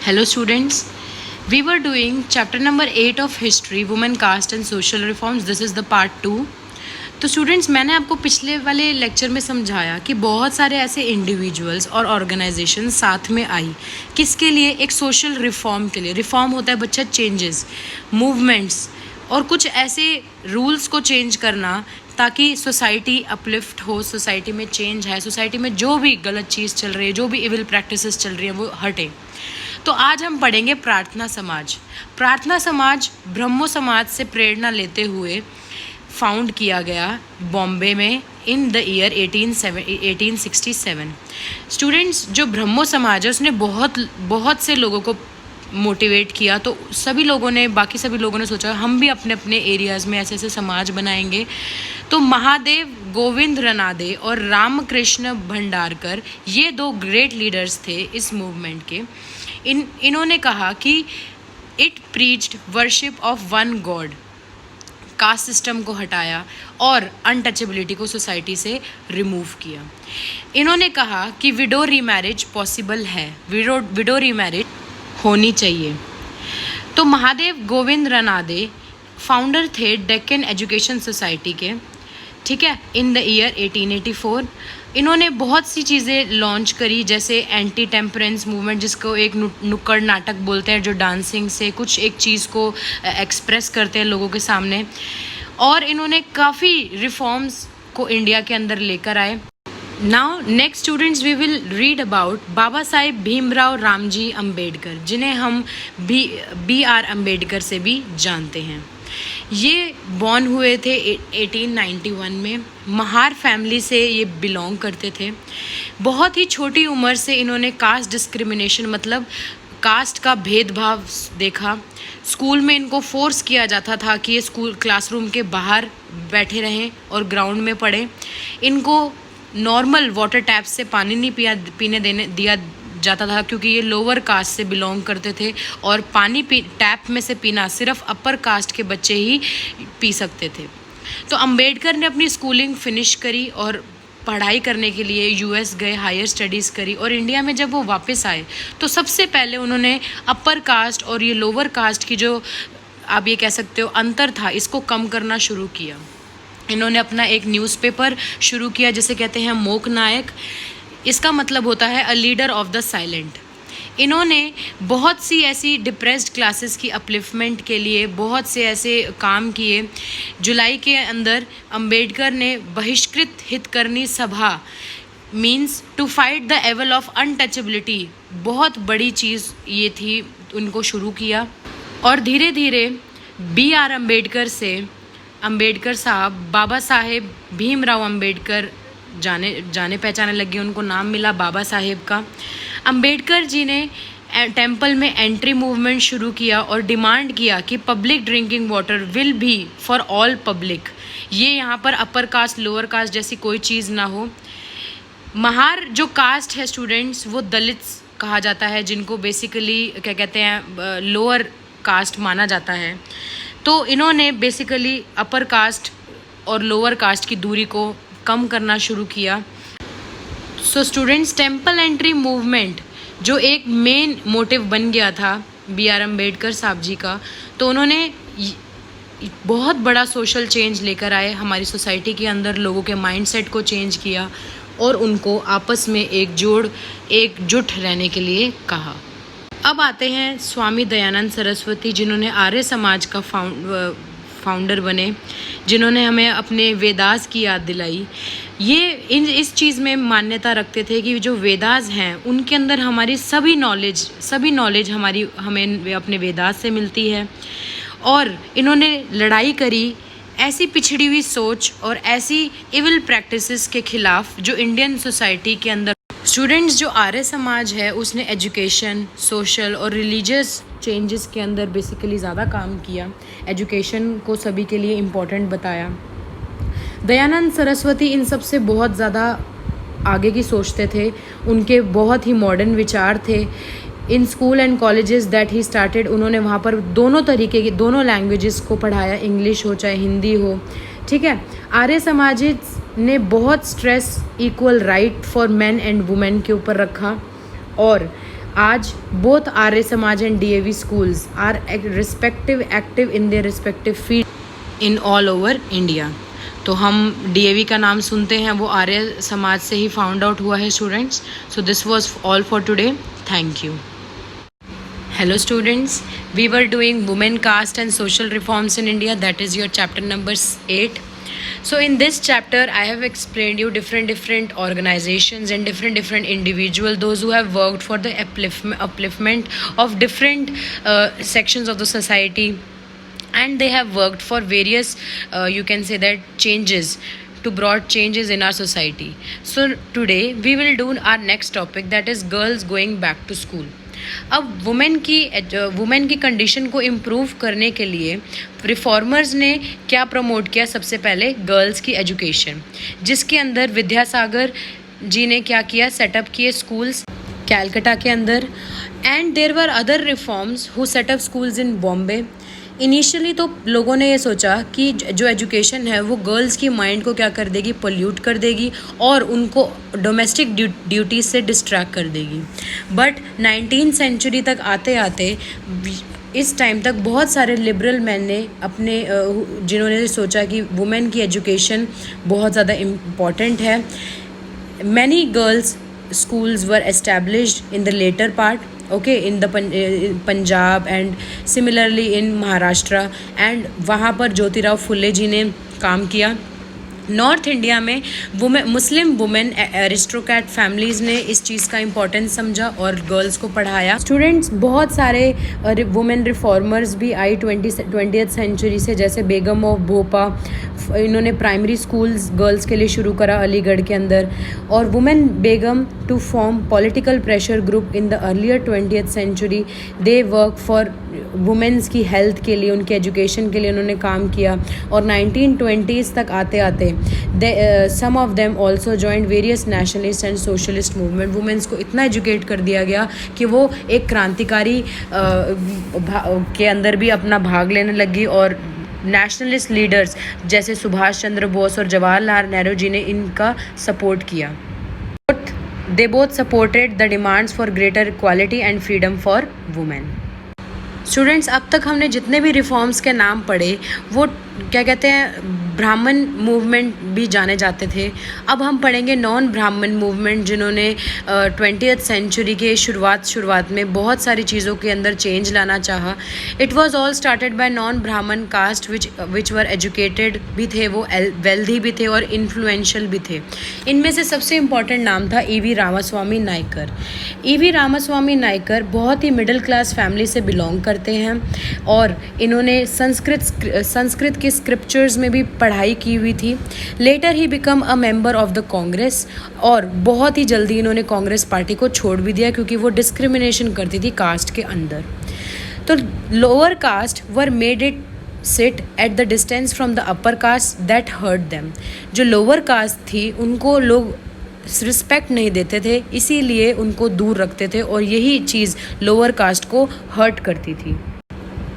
Hello students, we were doing chapter number 8 of history, women caste and social reforms. This is the part 2. तो students, मैंने आपको पिछले वाले lecture में समझाया कि बहुत सारे ऐसे इंडिविजुअल्स और ऑर्गेनाइजेशन साथ में आई किसके लिए, एक सोशल रिफॉर्म के लिए. रिफॉर्म होता है बच्चा चेंजेस, मूवमेंट्स और कुछ ऐसे रूल्स को चेंज करना ताकि सोसाइटी अपलिफ्ट हो, सोसाइटी में चेंज है, सोसाइटी में जो भी गलत चीज़ चल रही है, जो भी इविल प्रैक्टिसेस चल रही है वो हटे. तो आज हम पढ़ेंगे प्रार्थना समाज. प्रार्थना समाज ब्रह्मो समाज से प्रेरणा लेते हुए फाउंड किया गया बॉम्बे में इन द ईयर 1867. स्टूडेंट्स, जो ब्रह्मो समाज है उसने बहुत से लोगों को मोटिवेट किया. तो बाकी सभी लोगों ने सोचा हम भी अपने अपने एरियाज़ में ऐसे ऐसे समाज बनाएंगे. तो महादेव गोविंद रनादे और रामकृष्ण भंडारकर, ये दो ग्रेट लीडर्स थे इस मूवमेंट के. इन्होंने कहा कि it preached worship of one God, caste system को हटाया और अनटचेबिलिटी को सोसाइटी से रिमूव किया. इन्होंने कहा कि विडो रीमैरिज पॉसिबल है, विडो रीमैरिज होनी चाहिए. तो महादेव गोविंद रनादे फाउंडर थे डेक्कन एजुकेशन सोसाइटी के, ठीक है, इन द ईयर 1884. इन्होंने बहुत सी चीज़ें लॉन्च करी, जैसे एंटी टेम्परेंस मूवमेंट, जिसको एक नुक्कड़ नाटक बोलते हैं, जो डांसिंग से कुछ एक चीज़ को एक्सप्रेस करते हैं लोगों के सामने. और इन्होंने काफ़ी रिफॉर्म्स को इंडिया के अंदर लेकर आए. Now next students, we will read about Baba Saheb Bhimrao Ramji Ambedkar, जिन्हें हम बी.आर. अम्बेडकर से भी जानते हैं. ये बॉर्न हुए थे 1891 में. महार फैमिली से ये बिलोंग करते थे. बहुत ही छोटी उम्र से इन्होंने कास्ट डिस्क्रिमिनेशन, मतलब कास्ट का भेदभाव देखा. स्कूल में इनको फोर्स किया जाता था कि ये स्कूल क्लासरूम के बाहर बैठे रहें और ग्राउंड में पढ़ें. इनको नॉर्मल वाटर टैप से पानी नहीं पीने दिया जाता था, क्योंकि ये लोअर कास्ट से बिलोंग करते थे और पानी टैप में से पीना सिर्फ अपर कास्ट के बच्चे ही पी सकते थे. तो अंबेडकर ने अपनी स्कूलिंग फिनिश करी और पढ़ाई करने के लिए यूएस गए, हायर स्टडीज़ करी. और इंडिया में जब वो वापस आए तो सबसे पहले उन्होंने अपर कास्ट और ये लोअर कास्ट की जो आप ये कह सकते हो अंतर था, इसको कम करना शुरू किया. इन्होंने अपना एक न्यूज़पेपर शुरू किया जिसे कहते हैं मोक नायक. इसका मतलब होता है a leader of the silent. इन्होंने बहुत सी ऐसी डिप्रेस्ड क्लासेस की अपलिफ्टमेंट के लिए बहुत से ऐसे काम किए. जुलाई के अंदर अंबेडकर ने Bahishkrit Hitakarini Sabha means to fight the evil of untouchability, बहुत बड़ी चीज़ ये थी, उनको शुरू किया. और धीरे धीरे बी.आर. अम्बेडकर से अंबेडकर साहब बाबा साहेब भीमराव अम्बेडकर जाने पहचाने लगे. उनको नाम मिला बाबा साहेब का. अंबेडकर जी ने टेंपल में एंट्री मूवमेंट शुरू किया और डिमांड किया कि public drinking water will be for all public. ये यहाँ पर अपर कास्ट लोअर कास्ट जैसी कोई चीज़ ना हो. महार जो कास्ट है स्टूडेंट्स, वो दलित्स कहा जाता है, जिनको बेसिकली क्या कहते हैं लोअर कास्ट माना जाता है. तो इन्होंने बेसिकली अपर कास्ट और लोअर कास्ट की दूरी को कम करना शुरू किया. So students, temple entry movement जो एक मेन मोटिव बन गया था बी.आर. अम्बेडकर साहब जी का, तो उन्होंने बहुत बड़ा सोशल चेंज लेकर आए हमारी सोसाइटी के अंदर. लोगों के माइंडसेट को चेंज किया और उनको आपस में एकजुट रहने के लिए कहा. अब आते हैं स्वामी दयानंद सरस्वती, जिन्होंने आर्य समाज का फाउंडर बने, जिन्होंने हमें अपने वेदास की याद दिलाई. ये इस चीज़ में मान्यता रखते थे कि जो वेदास हैं उनके अंदर हमारी सभी नॉलेज हमें अपने वेदास से मिलती है. और इन्होंने लड़ाई करी ऐसी पिछड़ी हुई सोच और ऐसी इविल प्रैक्टिसेस के खिलाफ जो इंडियन सोसाइटी के अंदर. स्टूडेंट्स, जो आर्य समाज है उसने एजुकेशन, सोशल और रिलीजियस चेंजेस के अंदर बेसिकली ज़्यादा काम किया. एजुकेशन को सभी के लिए इम्पोर्टेंट बताया. दयानंद सरस्वती इन सब से बहुत ज़्यादा आगे की सोचते थे. उनके बहुत ही मॉडर्न विचार थे. In school and colleges that he started, उन्होंने वहाँ पर दोनों तरीके की दोनों लैंग्वेजेस को पढ़ाया, इंग्लिश हो चाहे हिंदी हो, ठीक है. आर्य समाज ने बहुत stress equal right for man and women के ऊपर रखा. और आज both Arya Samaj and DAV schools are active in their respective field in all over India. तो हम DAV का नाम सुनते हैं, वो आर्य समाज से ही फाउंड आउट हुआ है students. So this was all for today. Thank you. Hello students, we were doing women caste and social reforms in India, that is your chapter number 8. So in this chapter I have explained you different organizations and different individuals, those who have worked for the upliftment of different sections of the society, and they have worked for various you can say that changes, to broad changes in our society. So today we will do our next topic, that is girls going back to school. अब women की condition को improve करने के लिए reformers ने क्या promote किया? सबसे पहले गर्ल्स की एजुकेशन, जिसके अंदर विद्यासागर जी ने क्या किया? सेटअप किए स्कूल्स कैलकाटा के अंदर. And there were other reforms who set up schools in Bombay. Initially तो लोगों ने ये सोचा कि जो एजुकेशन है वो गर्ल्स की माइंड को क्या कर देगी? पोल्यूट कर देगी और उनको डोमेस्टिक ड्यूटीज से डिस्ट्रैक्ट कर देगी. बट 19th सेंचुरी तक आते आते इस टाइम तक बहुत सारे लिबरल मैन ने अपने जिन्होंने सोचा कि वुमेन की एजुकेशन बहुत ज़्यादा इम्पॉर्टेंट है. Many girls schools were established in the later part, okay, in the Punjab and similarly in Maharashtra, and वहाँ पर ज्योतिराव फुले जी ने काम किया. नॉर्थ इंडिया में मुस्लिम वुमेन एरिस्टोक्रेट फैमिलीज़ ने इस चीज़ का इम्पोर्टेंस समझा और गर्ल्स को पढ़ाया. स्टूडेंट्स, बहुत सारे वुमेन रिफॉर्मर्स भी आई 20th सेंचुरी से, जैसे बेगम ऑफ भोपा, इन्होंने प्राइमरी स्कूल्स गर्ल्स के लिए शुरू करा अलीगढ़ के अंदर. और women began to form political pressure group in the earlier 20th century. They work for women's की हेल्थ के लिए, उनके एजुकेशन के लिए उन्होंने काम किया. और 1920s तक आते आते some of them also joined various nationalist and socialist movement. Women's को इतना एजुकेट कर दिया गया कि वो एक क्रांतिकारी के अंदर भी अपना भाग लेने लगी. और नेशनलिस्ट लीडर्स जैसे सुभाष चंद्र बोस और जवाहरलाल नेहरू जी ने इनका सपोर्ट किया. They both supported the demands for greater equality and freedom for women. Students, अब तक हमने जितने भी रिफॉर्म्स के नाम पढ़े वो क्या कहते हैं, ब्राह्मण मूवमेंट भी जाने जाते थे. अब हम पढ़ेंगे नॉन ब्राह्मण मूवमेंट, जिन्होंने 20th सेंचुरी के शुरुआत में बहुत सारी चीज़ों के अंदर चेंज लाना चाहा. It was all started by non ब्राह्मण कास्ट विच वर एजुकेटेड भी थे, वो वेल्दी भी थे और इन्फ्लुएंशियल भी थे. इनमें से सबसे इम्पॉर्टेंट नाम था E.V. रामास्वामी नायकर. E.V. रामास्वामी नायकर बहुत ही मिडिल क्लास फैमिली से बिलोंग करते हैं और इन्होंने संस्कृत के स्क्रिप्चर्स में भी पढ़ाई की हुई थी. Later he become a member of the Congress, और बहुत ही जल्दी इन्होंने कांग्रेस पार्टी को छोड़ भी दिया क्योंकि वो डिस्क्रिमिनेशन करती थी कास्ट के अंदर. तो lower caste were made it sit at the distance from the upper caste that hurt them. जो लोअर कास्ट थी उनको लोग रिस्पेक्ट नहीं देते थे, इसीलिए उनको दूर रखते थे और यही चीज़ लोअर कास्ट को हर्ट करती थी.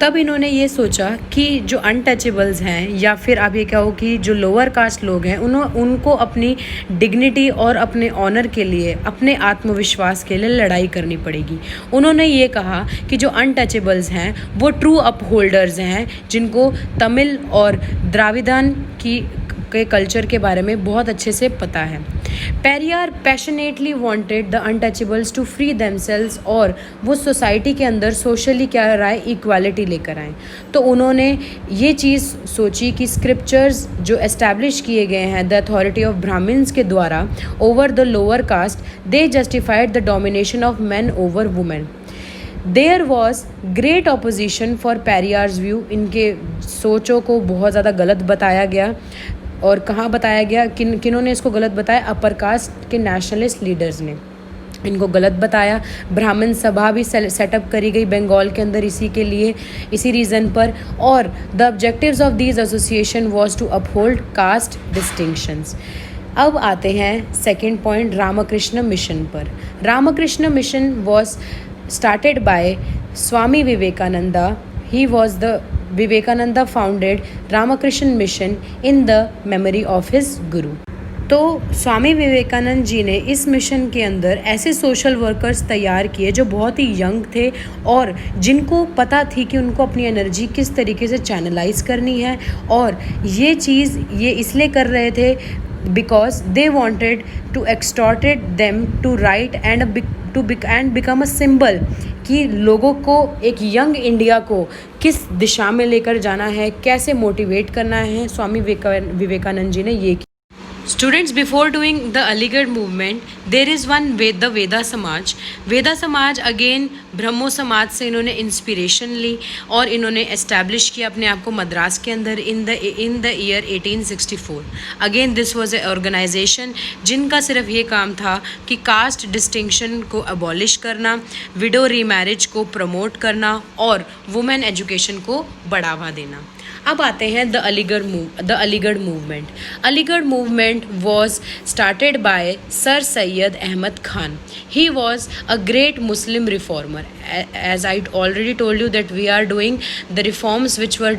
तब इन्होंने ये सोचा कि जो अनटचेबल्स हैं, या फिर आप ये कहो कि जो लोअर कास्ट लोग हैं, उनको अपनी डिग्निटी और अपने ऑनर के लिए, अपने आत्मविश्वास के लिए लड़ाई करनी पड़ेगी. उन्होंने ये कहा कि जो अनटचेबल्स हैं वो ट्रू अपहोल्डर्स हैं, जिनको तमिल और द्राविडन के कल्चर के बारे में बहुत अच्छे से पता है. Periyar passionately wanted the untouchables to free themselves, और वो सोसाइटी के अंदर सोशली क्या राय, इक्वालिटी लेकर आए. तो उन्होंने ये चीज़ सोची कि स्क्रिप्चर्स जो एस्टैब्लिश किए गए हैं द अथॉरिटी ऑफ ब्राह्मण्स के द्वारा over the lower caste, they justified the domination of man over women. There was great opposition for Periyar's view. इनके सोचों को बहुत ज़्यादा गलत बताया गया. और कहाँ बताया गया, किन्होंने इसको गलत बताया? अपर कास्ट के नेशनलिस्ट लीडर्स ने इनको गलत बताया. ब्राह्मण सभा भी सेटअप करी गई बंगाल के अंदर इसी के लिए, इसी रीज़न पर. और the objectives of these association was to uphold caste distinctions. अब आते हैं सेकेंड पॉइंट, रामकृष्ण मिशन पर. Ramakrishna mission was started by Swami Vivekananda. He was the Vivekananda founded Ramakrishna Mission in the memory of his Guru. तो स्वामी विवेकानंद जी ने इस mission के अंदर ऐसे सोशल वर्कर्स तैयार किए जो बहुत ही यंग थे और जिनको पता थी कि उनको अपनी एनर्जी किस तरीके से चैनलाइज करनी है, और ये चीज़ ये इसलिए कर रहे थे because they wanted to extorted them to write and become a symbol कि लोगों को, एक यंग इंडिया को किस दिशा में लेकर जाना है, कैसे मोटिवेट करना है। स्वामी विवेकानंद जी ने ये किया। Students, before doing the Aligarh movement there is one the Veda Samaj. Veda समाज अगेन ब्रह्मो समाज से इन्होंने इंस्पिरेशन ली और इन्होंने एस्टैब्लिश किया अपने आप को मद्रास के अंदर in the year 1864। Again this was a organisation जिनका सिर्फ ये काम था कि कास्ट डिस्टिंक्शन को अबॉलिश करना, विडो रीमैरिज को प्रमोट करना और वुमेन एजुकेशन को बढ़ावा देना। अब आते हैं the Aligarh movement. Aligarh movement was started by sir Syed Ahmed Khan. He was a great Muslim reformer. As I already told you that we are doing the reforms which were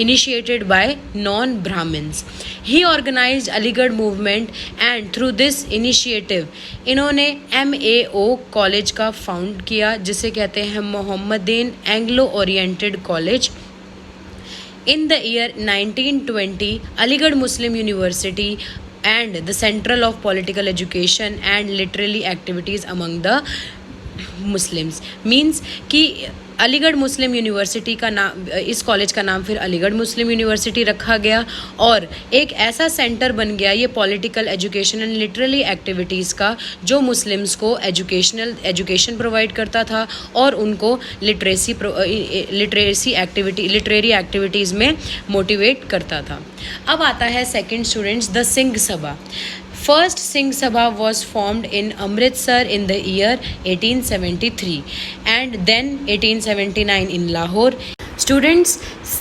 initiated by non-Brahmins. He organized Aligarh movement and through this initiative इन्होंने MAO college का found किया जिसे कहते हैं Mohammedan Anglo oriented college. In the year 1920, Aligarh Muslim University and the Central of Political Education and Literary Activities among the Muslims means कि अलीगढ़ मुस्लिम university का नाम, इस कॉलेज का नाम फिर अलीगढ़ मुस्लिम यूनिवर्सिटी रखा गया और एक ऐसा सेंटर बन गया ये political education and literary activities का जो मुस्लिम्स को एजुकेशन प्रोवाइड करता था और उनको लिटरेरी एक्टिविटीज़ में मोटिवेट करता था. अब आता है second students the Singh Sabha. First Singh Sabha was formed in Amritsar in the year 1873 and then 1879 in Lahore. Students,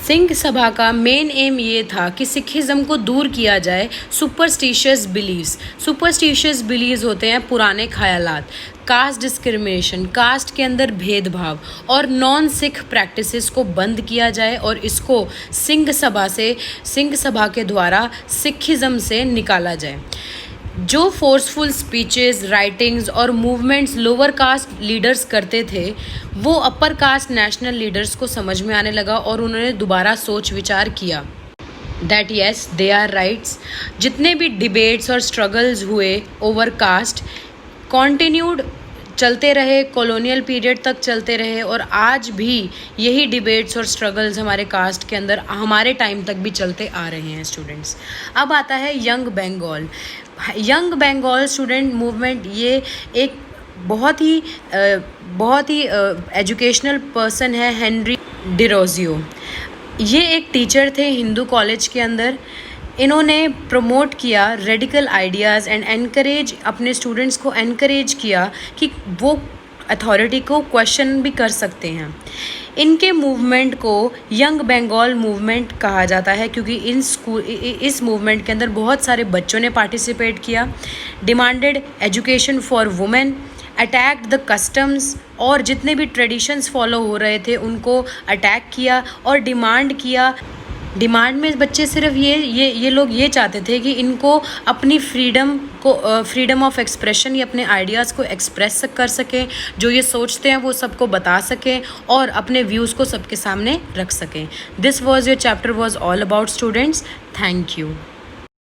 Singh Sabha का मेन एम ये था कि सिखिज़म को दूर किया जाए सुपरस्टिशियस बिलीव्स होते हैं पुराने ख्यालात, कास्ट डिस्क्रिमिनेशन, कास्ट के अंदर भेदभाव और नॉन सिख प्रैक्टिसेस को बंद किया जाए और इसको सिंह सभा के द्वारा सिखिज़म से निकाला जाए. जो फोर्सफुल स्पीचेस, राइटिंग्स और मूवमेंट्स लोअर कास्ट लीडर्स करते थे वो अपर कास्ट नेशनल लीडर्स को समझ में आने लगा और उन्होंने दोबारा सोच विचार किया that yes they are rights. जितने भी डिबेट्स और स्ट्रगल्स हुए ओवर कास्ट कॉन्टिन्यूड चलते रहे, कॉलोनियल पीरियड तक चलते रहे और आज भी यही डिबेट्स और स्ट्रगल्स हमारे कास्ट के अंदर हमारे टाइम तक भी चलते आ रहे हैं. स्टूडेंट्स, अब आता है यंग बंगाल स्टूडेंट मूवमेंट. ये एक बहुत ही एजुकेशनल पर्सन है हेनरी डिरोजियो. ये एक टीचर थे हिंदू कॉलेज के अंदर. इन्होंने प्रमोट किया रेडिकल आइडियाज़ एंड अपने स्टूडेंट्स को एनकरेज किया कि वो अथॉरिटी को क्वेश्चन भी कर सकते हैं. इनके मूवमेंट को यंग बंगाल मूवमेंट कहा जाता है क्योंकि इस मूवमेंट के अंदर बहुत सारे बच्चों ने पार्टिसिपेट किया. Demanded education for women, attacked the customs और जितने भी ट्रेडिशंस फॉलो हो रहे थे उनको अटैक किया और डिमांड में बच्चे सिर्फ ये लोग ये चाहते थे कि इनको अपनी फ्रीडम ऑफ एक्सप्रेशन या अपने आइडियाज़ को एक्सप्रेस कर सकें, जो ये सोचते हैं वो सबको बता सकें और अपने व्यूज़ को सबके सामने रख सकें. This was your chapter was all about students. Thank you.